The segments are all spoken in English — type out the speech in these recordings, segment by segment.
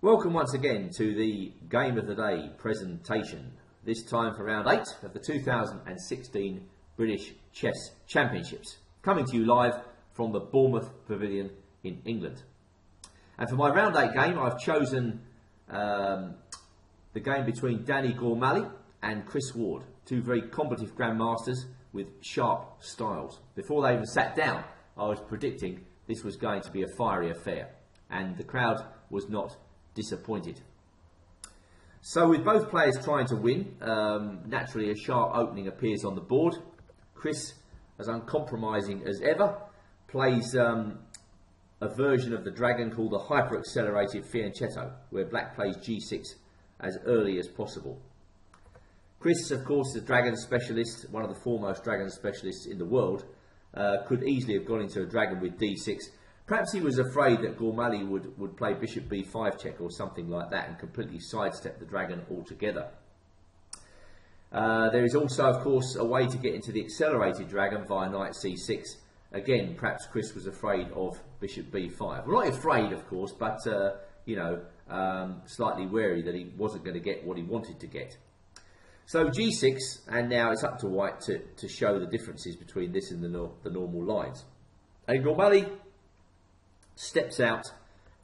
Welcome once again to the Game of the Day presentation, this time for round 8 of the 2016 British Chess Championships, coming to you live from the Bournemouth Pavilion in England. And for my round 8 game, I've chosen the game between Danny Gormally and Chris Ward, two very combative Grandmasters with sharp styles. Before they even sat down, I was predicting this was going to be a fiery affair, and the crowd was not disappointed. So with both players trying to win, naturally a sharp opening appears on the board. Chris, as uncompromising as ever, plays a version of the dragon called the hyper-accelerated fianchetto, where black plays g6 as early as possible. Chris, of course, is a dragon specialist, one of the foremost dragon specialists in the world, could easily have gone into a dragon with d6. Perhaps he was afraid that Gormally would play bishop b5 check or something like that and completely sidestep the dragon altogether. There is also, of course, a way to get into the accelerated dragon via knight c6. Again, perhaps Chris was afraid of bishop b5. Well, not afraid, of course, but slightly wary that he wasn't going to get what he wanted to get. So g6, and now it's up to white to show the differences between this and the normal lines. And Gormally steps out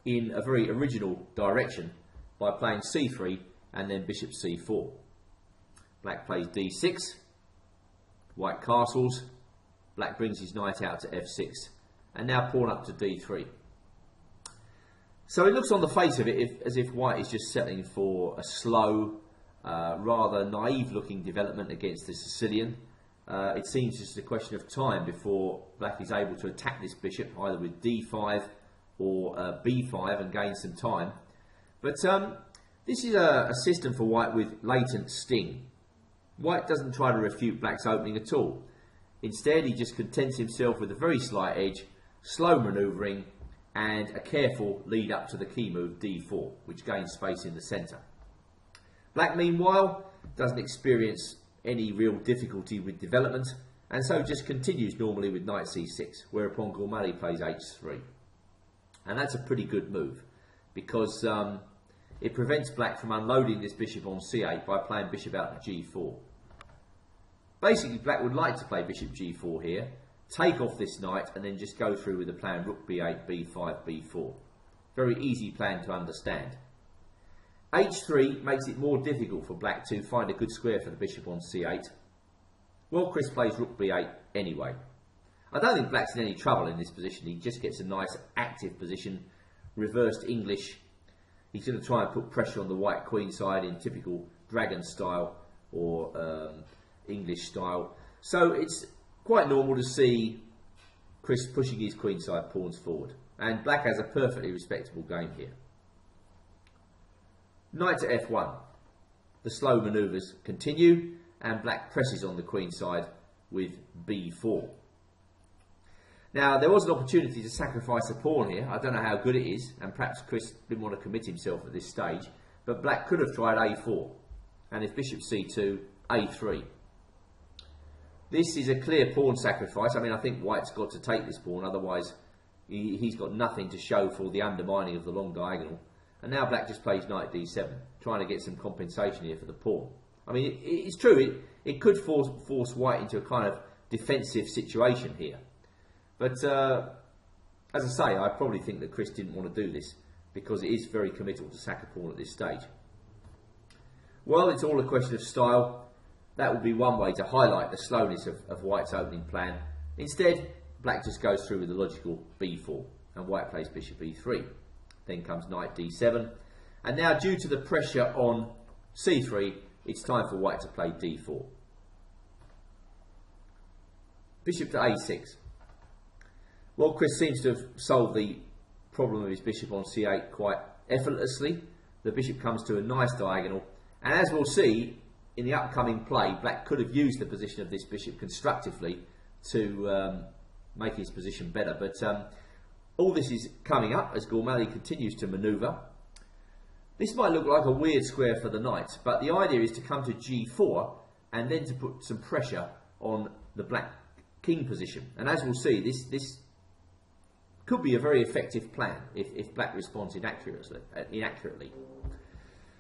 in a very original direction by playing c3 and then bishop c4. Black plays d6, white castles, black brings his knight out to f6, and now pawn up to d3. So it looks on the face of it as if white is just settling for a slow, rather naive looking development against the Sicilian. It seems just a question of time before black is able to attack this bishop either with d5 or b5 and gain some time. But this is a system for white with latent sting. White doesn't try to refute black's opening at all. Instead, he just contents himself with a very slight edge, slow manoeuvring, and a careful lead up to the key move d4, which gains space in the centre. Black, meanwhile, doesn't experience any real difficulty with development, and so just continues normally with knight c6, whereupon Gormally plays h3. And that's a pretty good move, because it prevents black from unloading this bishop on c8 by playing bishop out to g4. Basically, black would like to play bishop g4 here, take off this knight, and then just go through with the plan rook b8, b5, b4. Very easy plan to understand. h3 makes it more difficult for black to find a good square for the bishop on c8. Well, Chris plays rook b8 anyway. I don't think black's in any trouble in this position. He just gets a nice active position, reversed English. He's going to try and put pressure on the white queen side in typical dragon style or English style. So it's quite normal to see Chris pushing his queenside pawns forward. And black has a perfectly respectable game here. Knight to f1. The slow manoeuvres continue, and black presses on the queenside with b4. Now, there was an opportunity to sacrifice a pawn here. I don't know how good it is, and perhaps Chris didn't want to commit himself at this stage, but black could have tried a4, and if bishop c2, a3. This is a clear pawn sacrifice. I mean, I think white's got to take this pawn, otherwise he's got nothing to show for the undermining of the long diagonal. And now black just plays knight d7, trying to get some compensation here for the pawn. I mean, it's true, it could force white into a kind of defensive situation here. But as I say, I probably think that Chris didn't want to do this because it is very committal to sack a pawn at this stage. Well, it's all a question of style. That would be one way to highlight the slowness of white's opening plan. Instead, black just goes through with the logical b4 and white plays bishop e3. Then comes knight d7. And now, due to the pressure on c3, it's time for white to play d4. Bishop to a6. Well, Chris seems to have solved the problem of his bishop on c8 quite effortlessly. The bishop comes to a nice diagonal, and as we'll see in the upcoming play, black could have used the position of this bishop constructively to make his position better. But all this is coming up as Gormally continues to manoeuvre. This might look like a weird square for the knight, but the idea is to come to g4 and then to put some pressure on the black king position. And as we'll see, this Could be a very effective plan if black responds inaccurately.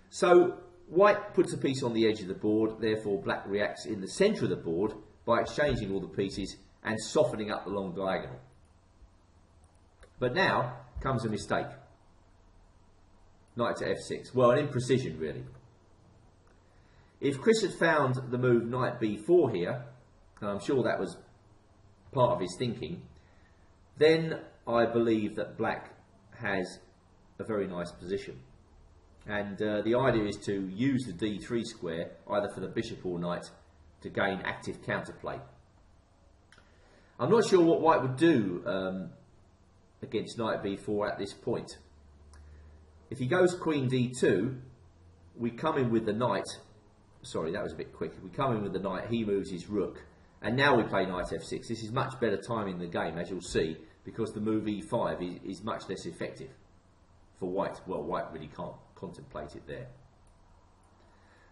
So white puts a piece on the edge of the board, therefore black reacts in the centre of the board by exchanging all the pieces and softening up the long diagonal. But now comes a mistake. Knight to f6. Well, an imprecision really. If Chris had found the move knight b4 here, and I'm sure that was part of his thinking, then I believe that black has a very nice position. And the idea is to use the d3 square either for the bishop or knight to gain active counterplay. I'm not sure what white would do against knight b4 at this point. If he goes queen d2, we come in with the knight. Sorry, that was a bit quick. We come in with the knight, he moves his rook, and now we play knight f6. This is much better timing in the game, as you'll see, because the move e5 is much less effective for white. Well, white really can't contemplate it there.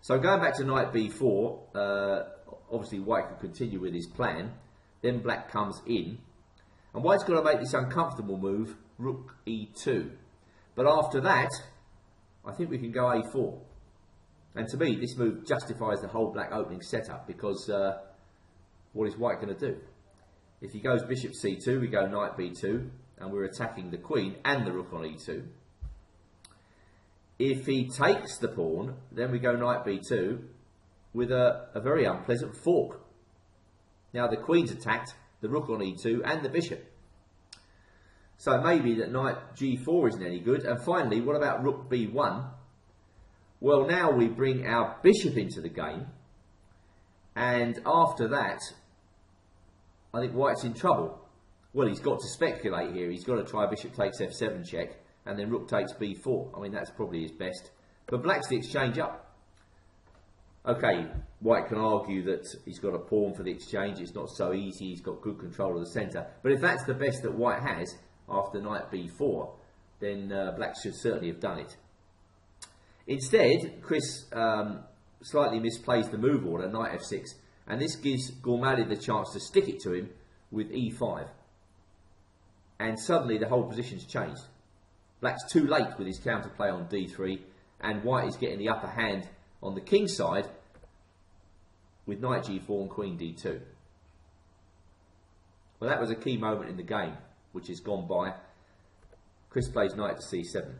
So going back to knight b4, obviously white can continue with his plan. Then black comes in, and white's got to make this uncomfortable move, rook e2. But after that, I think we can go a4. And to me, this move justifies the whole black opening setup, because what is white going to do? If he goes bishop c2, we go knight b2, and we're attacking the queen and the rook on e2. If he takes the pawn, then we go knight b2 with a very unpleasant fork. Now the queen's attacked, the rook on e2 and the bishop. So it may be that knight g4 isn't any good. And finally, what about rook b1? Well, now we bring our bishop into the game. And after that, I think white's in trouble. Well, he's got to speculate here. He's got to try bishop takes f7 check, and then rook takes b4. I mean, that's probably his best. But black's the exchange up. Okay, white can argue that he's got a pawn for the exchange. It's not so easy. He's got good control of the centre. But if that's the best that white has after knight b4, then black should certainly have done it. Instead, Chris slightly misplays the move order, knight f6, and this gives Gormally the chance to stick it to him with e5. And suddenly the whole position's changed. Black's too late with his counterplay on d3, and white is getting the upper hand on the king side with knight g4 and queen d2. Well, that was a key moment in the game, which has gone by. Chris plays knight to c7.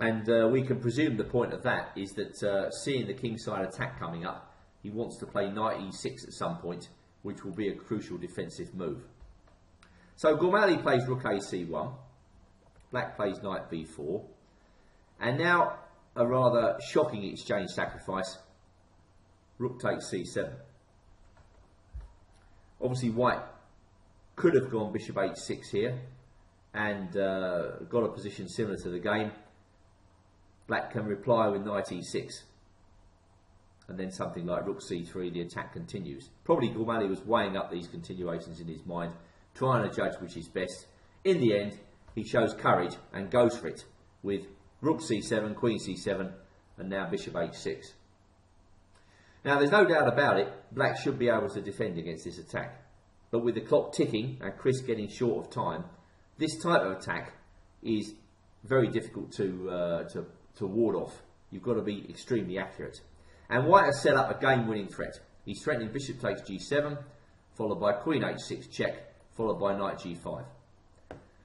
And we can presume the point of that is that seeing the king side attack coming up, he wants to play knight e6 at some point, which will be a crucial defensive move. So Gormally plays rook a c1, black plays knight b4, and now a rather shocking exchange sacrifice, rook takes c7. Obviously white could have gone bishop h6 here and got a position similar to the game. Black can reply with knight e6, and then something like rook c3, the attack continues. Probably Gormally was weighing up these continuations in his mind, trying to judge which is best. In the end, he shows courage and goes for it with rook c7, queen c7, and now bishop h6. Now there's no doubt about it, black should be able to defend against this attack. But with the clock ticking and Chris getting short of time, this type of attack is very difficult to ward off. You've got to be extremely accurate. And white has set up a game-winning threat. He's threatening bishop takes g7, followed by queen h6 check, followed by knight g5.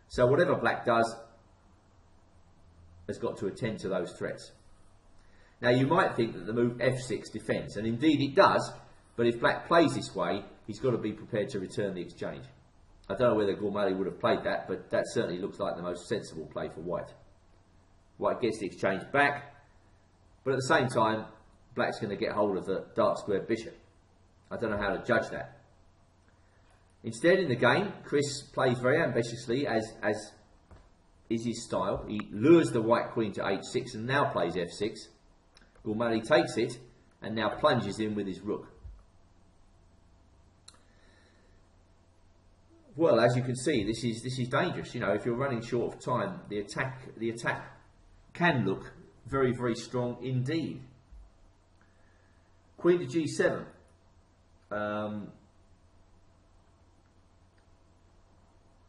So whatever black does has got to attend to those threats. Now you might think that the move f6 defends, and indeed it does, but if black plays this way, he's got to be prepared to return the exchange. I don't know whether Gormally would have played that, but that certainly looks like the most sensible play for white. White gets the exchange back, but at the same time, black's going to get hold of the dark square bishop. I don't know how to judge that. Instead, in the game, Chris plays very ambitiously, as is his style. He lures the white queen to h6 and now plays f6. Gormally takes it and now plunges in with his rook. Well, as you can see, this is dangerous. You know, if you're running short of time, the attack can look very, very strong indeed. Queen to g7. 7.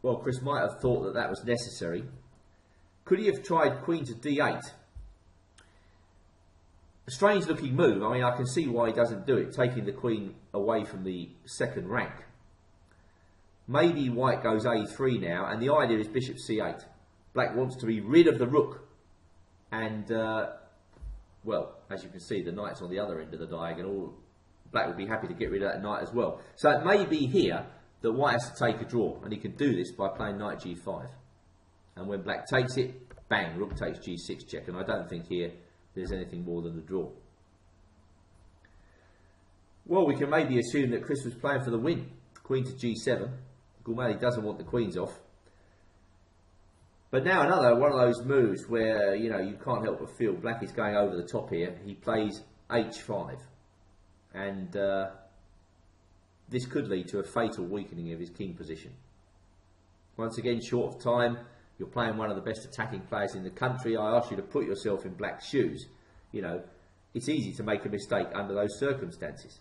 well, Chris might have thought that that was necessary. Could he have tried queen to d8? A strange looking move. I mean, I can see why he doesn't do it, taking the queen away from the second rank. Maybe white goes a3 now, and the idea is bishop c8. Black wants to be rid of the rook. And, well, as you can see, the knight's on the other end of the diagonal. Black would be happy to get rid of that knight as well. So it may be here that white has to take a draw, and he can do this by playing knight g5. And when black takes it, bang, rook takes g6 check. And I don't think here there's anything more than the draw. Well, we can maybe assume that Chris was playing for the win. Queen to g7. Gormally doesn't want the queens off. But now another one of those moves where, you know, you can't help but feel black is going over the top here. He plays h5. And this could lead to a fatal weakening of his king position. Once again, short of time, you're playing one of the best attacking players in the country. I ask you to put yourself in black's shoes. You know, it's easy to make a mistake under those circumstances.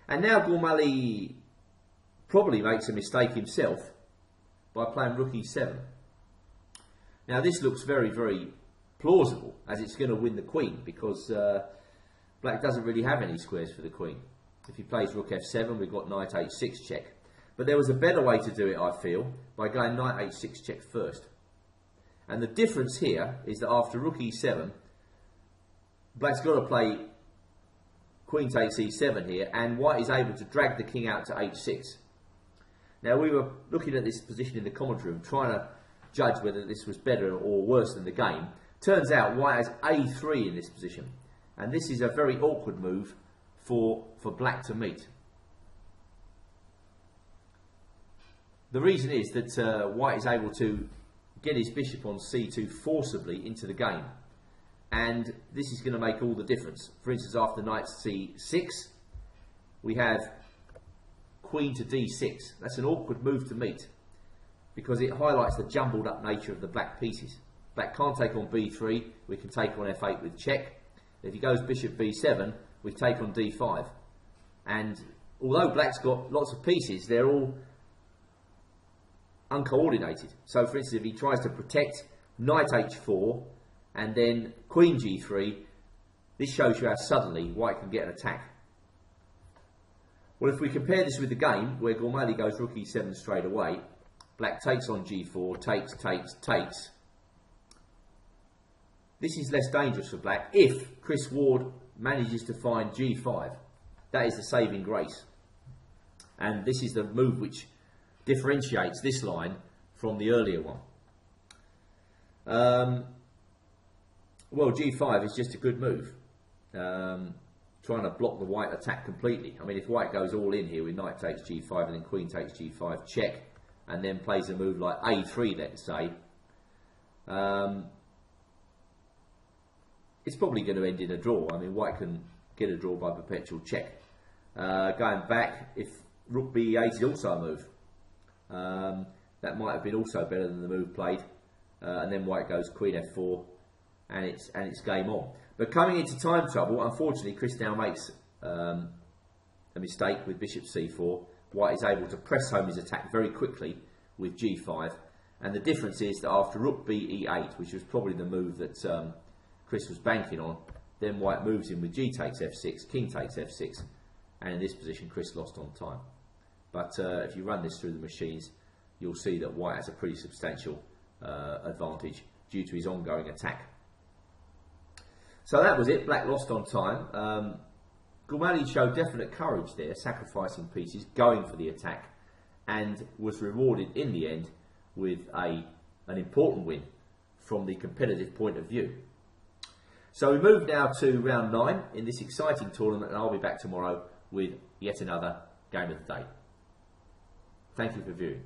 And now Gormally probably makes a mistake himself by playing rook e7. Now this looks very, very plausible, as it's going to win the queen, because black doesn't really have any squares for the queen. If he plays rook f7, we've got knight h6 check. But there was a better way to do it, I feel, by going knight h6 check first. And the difference here is that after rook e7, black's got to play queen takes e7 here, and white is able to drag the king out to h6. Now we were looking at this position in the commentary room, trying to judge whether this was better or worse than the game. Turns out white has a3 in this position, and this is a very awkward move for black to meet. The reason is that white is able to get his bishop on c2 forcibly into the game, and this is going to make all the difference. For instance, after knight c6, we have queen to d6. That's an awkward move to meet, because it highlights the jumbled up nature of the black pieces. Black can't take on b3, we can take on f8 with check. If he goes bishop b7, we take on d5. And although black's got lots of pieces, they're all uncoordinated. So for instance, if he tries to protect knight h4 and then queen g3, this shows you how suddenly white can get an attack. Well, if we compare this with the game, where Gormally goes rook e7 straight away, black takes on g4, takes. This is less dangerous for black if Chris Ward manages to find g5. That is the saving grace. And this is the move which differentiates this line from the earlier one. Well, g5 is just a good move. Trying to block the white attack completely. I mean, if white goes all in here with knight takes g5 and then queen takes g5 check, and then plays a move like a3, let's say, it's probably going to end in a draw. I mean, white can get a draw by perpetual check. Going back, if rook b8 is also a move, that might have been also better than the move played. And then white goes queen f4, and it's game on. But coming into time trouble, unfortunately, Chris now makes a mistake with bishop c4. White is able to press home his attack very quickly with g5, and the difference is that after rook b e8, which was probably the move that Chris was banking on, then white moves in with g takes f6, king takes f6, and in this position Chris lost on time. But if you run this through the machines, you'll see that white has a pretty substantial advantage due to his ongoing attack. So that was it. Black lost on time. Gormally showed definite courage there, sacrificing pieces, going for the attack, and was rewarded in the end with an important win from the competitive point of view. So we move now to round 9 in this exciting tournament, and I'll be back tomorrow with yet another game of the day. Thank you for viewing.